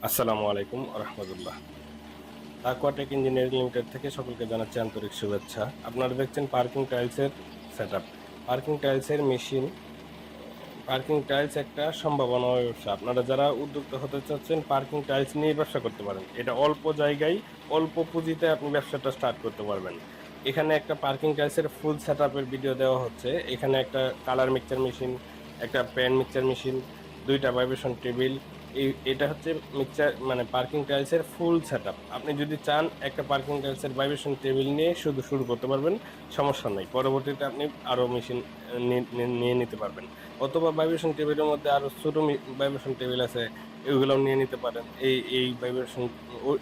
আসসালামু আলাইকুম রহমতুল্লাহ। aquaটেক engineering limited থেকে সকলকে জানাচ্ছি আন্তরিক শুভেচ্ছা। আপনারা দেখছেন পার্কিং টাইলসের সেটআপ। পার্কিং টাইলসের মেশিন। পার্কিং টাইলস একটা সম্ভাবনাময় ব্যবসা। আপনারা যারা উদ্যোক্তা হতে চাচ্ছেন পার্কিং টাইলস নিয়ে ব্যবসা করতে পারেন। এটা অল্প জায়গায় অল্প পুঁজিতে আপনি ব্যবসাটা স্টার্ট করতে পারবেন। এখানে একটা পার্কিং টাইলসের ফুল সেটআপের ভিডিও দেওয়া হচ্ছে। এখানে একটা কালার মিক্সচার মেশিন, একটা প্যান মিক্সচার মেশিন, দুইটা ভাইব্রেশন টেবিল। এটা হচ্ছে মিক্সচার মানে পার্কিং টাইলসের ফুল সেটআপ। আপনি যদি চান একটা পার্কিং টাইলসের ভাইব্রেশন টেবিল নিয়ে শুধু শুরু করতে পারবেন, সমস্যা নাই। পরবর্তীতে আপনি আরও মেশিন নিয়ে নিতে পারবেন। অথবা ভাইব্রেশন টেবিলের মধ্যে আরো ছোট ভাইব্রেশন টেবিল আছে, এগুলোও নিয়ে নিতে পারেন। এই ভাইব্রেশন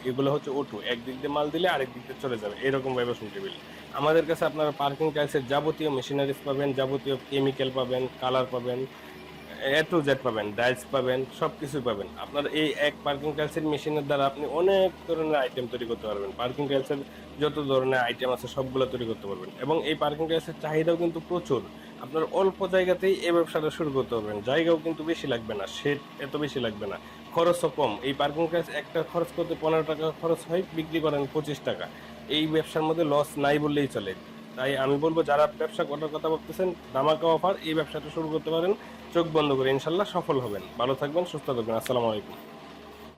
এগুলো হচ্ছে ওটু, একদিক দিয়ে মাল দিলে আরেক দিক দিয়ে চলে যাবে, এরকম ভাইব্রেশন টেবিল। আমাদের কাছে আপনারা পার্কিং টাইলসের যাবতীয় মেশিনারিজ পাবেন, যাবতীয় কেমিক্যাল পাবেন, কালার পাবেন, এ টু জেড পাবেন, ডাইস পাবেন, সবকিছু পাবেন। আপনার এই এক পার্কিং টাইলসের মেশিনের দ্বারা আপনি অনেক ধরনের আইটেম তৈরি করতে পারবেন। পার্কিং টাইলসের যত ধরনের আইটেম আছে সবগুলো তৈরি করতে পারবেন, এবং এই পার্কিং টাইলসের চাহিদাও কিন্তু প্রচুর। আপনার অল্প জায়গাতেই এই ব্যবসাটা শুরু করতে পারবেন। জায়গাও কিন্তু বেশি লাগবে না, শেড এত বেশি লাগবে না, খরচও কম। এই পার্কিং টাইলস একটা খরচ করতে 15 টাকা খরচ হয়, বিক্রি করেন 25 টাকা। এই ব্যবসার মধ্যে লস নাই বললেই চলে। তাই আমি বলবো, যারা ব্যবসা করার কথা ভাবতেছেন, ধামাকা অফার, এই ব্যবসাটা শুরু করতে পারেন। চোখ বন্ধ করে ইনশাল্লাহ সফল হবেন। ভালো থাকবেন, সুস্থ থাকবেন। আসসালামু আলাইকুম।